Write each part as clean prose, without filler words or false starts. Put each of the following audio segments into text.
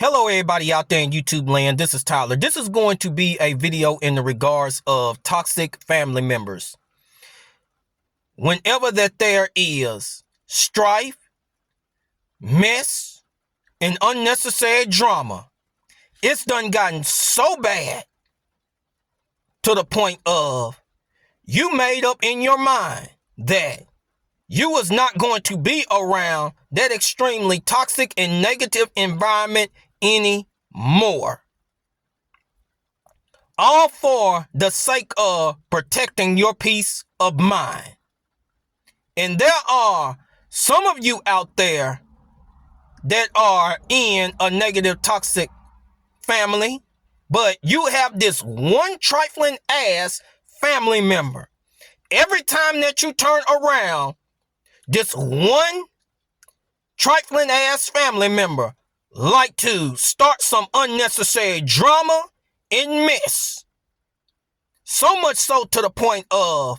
Hello, everybody out there in YouTube land. This is Tyler. This is going to be a video in the regards of toxic family members. Whenever that there is strife, mess, and unnecessary drama, it's done gotten so bad to the point of you made up in your mind that you was not going to be around that extremely toxic and negative environment anymore. All for the sake of protecting your peace of mind. And there are some of you out there that are in a negative, toxic family, but you have this one trifling ass family member. Every time that you turn around, this one trifling ass family member like to start some unnecessary drama and mess. So much so to the point of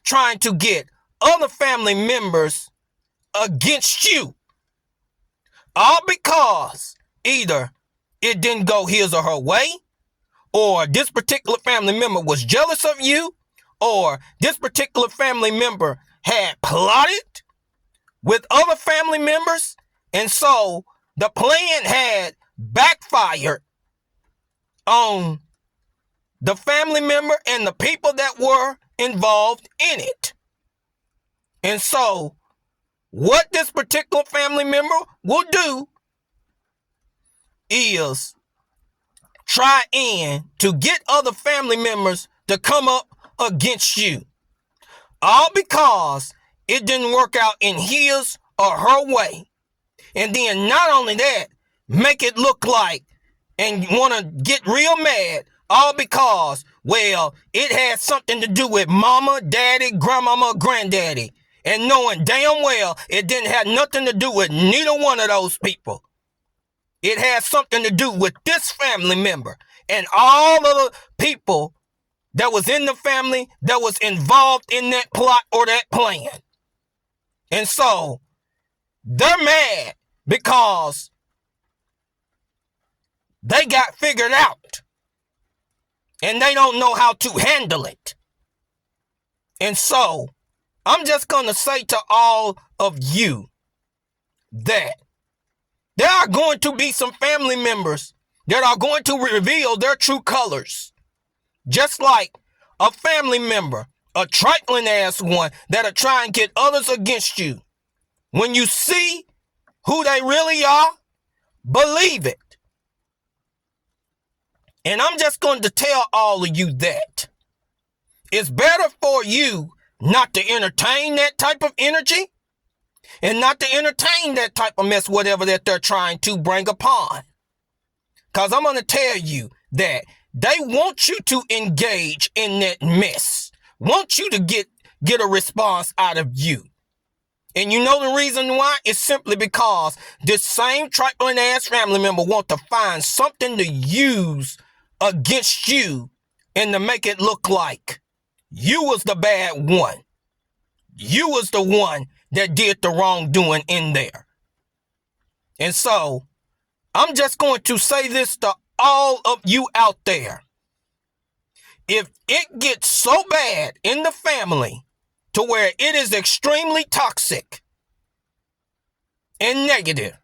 trying to get other family members against you. All because either it didn't go his or her way, or this particular family member was jealous of you, or this particular family member had plotted with other family members, and so the plan had backfired on the family member and the people that were involved in it. And so what this particular family member will do is try to get other family members to come up against you. All because it didn't work out in his or her way. And then not only that, make it look like and want to get real mad, all because, well, it had something to do with mama, daddy, grandmama, granddaddy. And knowing damn well it didn't have nothing to do with neither one of those people. It had something to do with this family member and all of the people that was in the family that was involved in that plot or that plan. And so they're mad because they got figured out and they don't know how to handle it. And so I'm just going to say to all of you that there are going to be some family members that are going to reveal their true colors. Just like a family member, a trifling ass one that'll try and get others against you. When you see who they really are, believe it. And I'm just going to tell all of you that it's better for you not to entertain that type of energy and not to entertain that type of mess, whatever that they're trying to bring upon. Because I'm going to tell you that they want you to engage in that mess, want you to get a response out of you. And you know the reason why? It's simply because this same trifling ass family member want to find something to use against you and to make it look like you was the bad one. You was the one that did the wrongdoing in there. And so I'm just going to say this to all of you out there. If it gets so bad in the family to where it is extremely toxic and negative,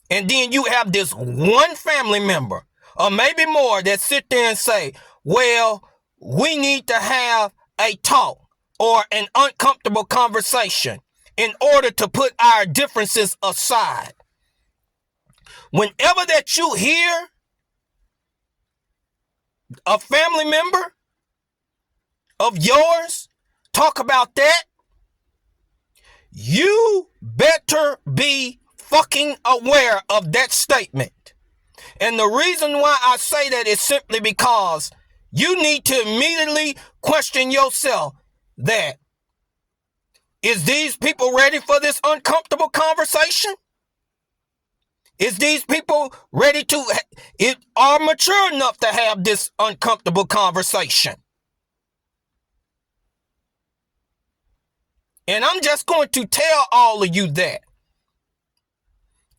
and then you have this one family member or maybe more that sit there and say, well, we need to have a talk or an uncomfortable conversation in order to put our differences aside. Whenever that you hear a family member of yours talk about that, you better be fucking aware of that statement. And the reason why I say that is simply because you need to immediately question yourself that, is these people ready for this uncomfortable conversation? Is these people ready are mature enough to have this uncomfortable conversation? And I'm just going to tell all of you that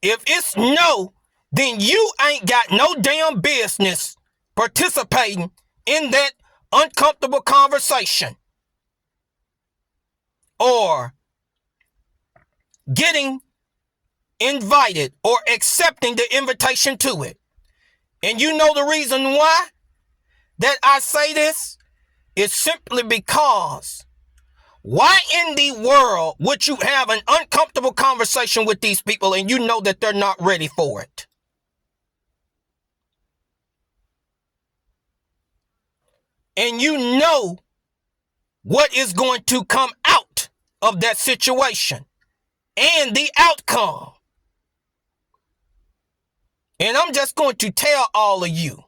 if it's no, then you ain't got no damn business participating in that uncomfortable conversation or getting invited or accepting the invitation to it. And you know the reason why that I say this is simply because why in the world would you have an uncomfortable conversation with these people and you know that they're not ready for it? And you know what is going to come out of that situation and the outcome. And I'm just going to tell all of you,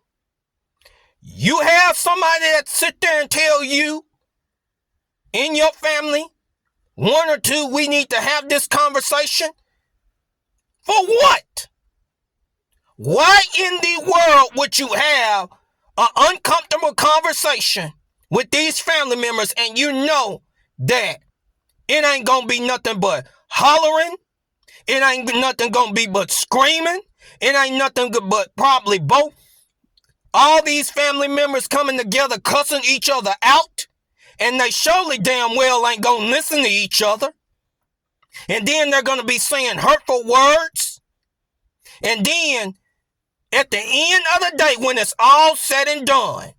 you have somebody that sit there and tell you in your family, one or two, we need to have this conversation. For what? Why in the world would you have an uncomfortable conversation with these family members and you know that it ain't gonna be nothing but hollering, it ain't nothing gonna be but screaming, it ain't nothing but probably both all these family members coming together cussing each other out, and they surely damn well ain't gonna listen to each other, and then they're gonna be saying hurtful words, and then at the end of the day, when it's all said and done,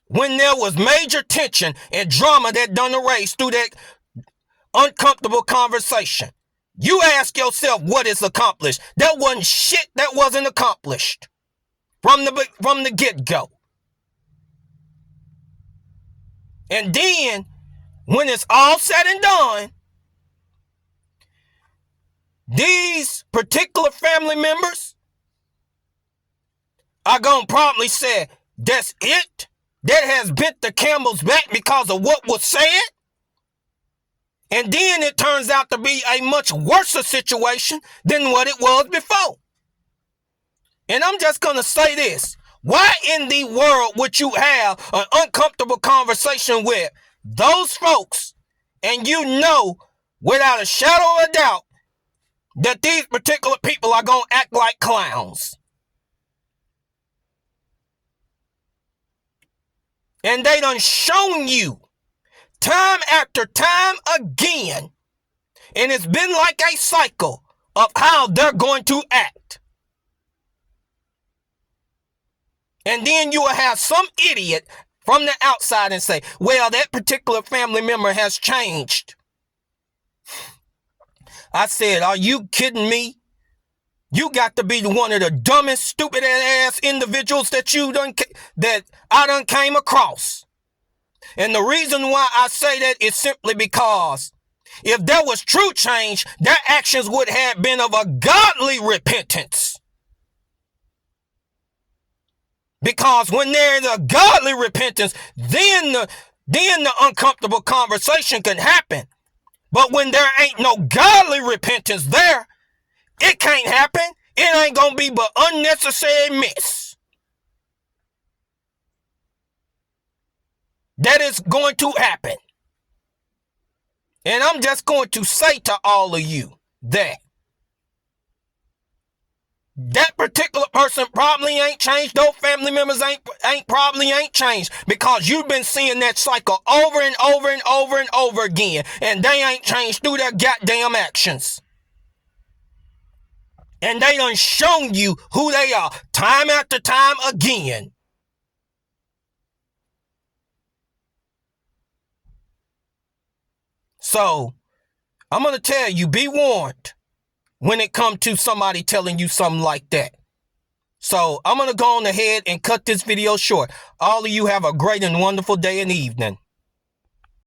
when there was major tension and drama that done erased through that uncomfortable conversation, you ask yourself what is accomplished. That wasn't shit that wasn't accomplished from the get-go. And then, when it's all said and done, these particular family members are going to probably say, that's it? That has bent the camel's back because of what was said? And then it turns out to be a much worse situation than what it was before. And I'm just going to say this. Why in the world would you have an uncomfortable conversation with those folks and you know without a shadow of a doubt that these particular people are going to act like clowns? And they done shown you time after time again, and it's been like a cycle of how they're going to act. And then you will have some idiot from the outside and say, well, that particular family member has changed. I said, are you kidding me? You got to be one of the dumbest, stupid ass individuals that I done came across. And the reason why I say that is simply because if there was true change, their actions would have been of a godly repentance. Because when there is a godly repentance, then the uncomfortable conversation can happen. But when there ain't no godly repentance there, it can't happen. It ain't gonna be but unnecessary mess that is going to happen. And I'm just going to say to all of you that that particular person probably ain't changed. Those family members ain't changed, because you've been seeing that cycle over and over and over and over again, and they ain't changed through their goddamn actions. And they done shown you who they are time after time again. So, I'm going to tell you, be warned when it comes to somebody telling you something like that. So, I'm going to go on ahead and cut this video short. All of you have a great and wonderful day and evening.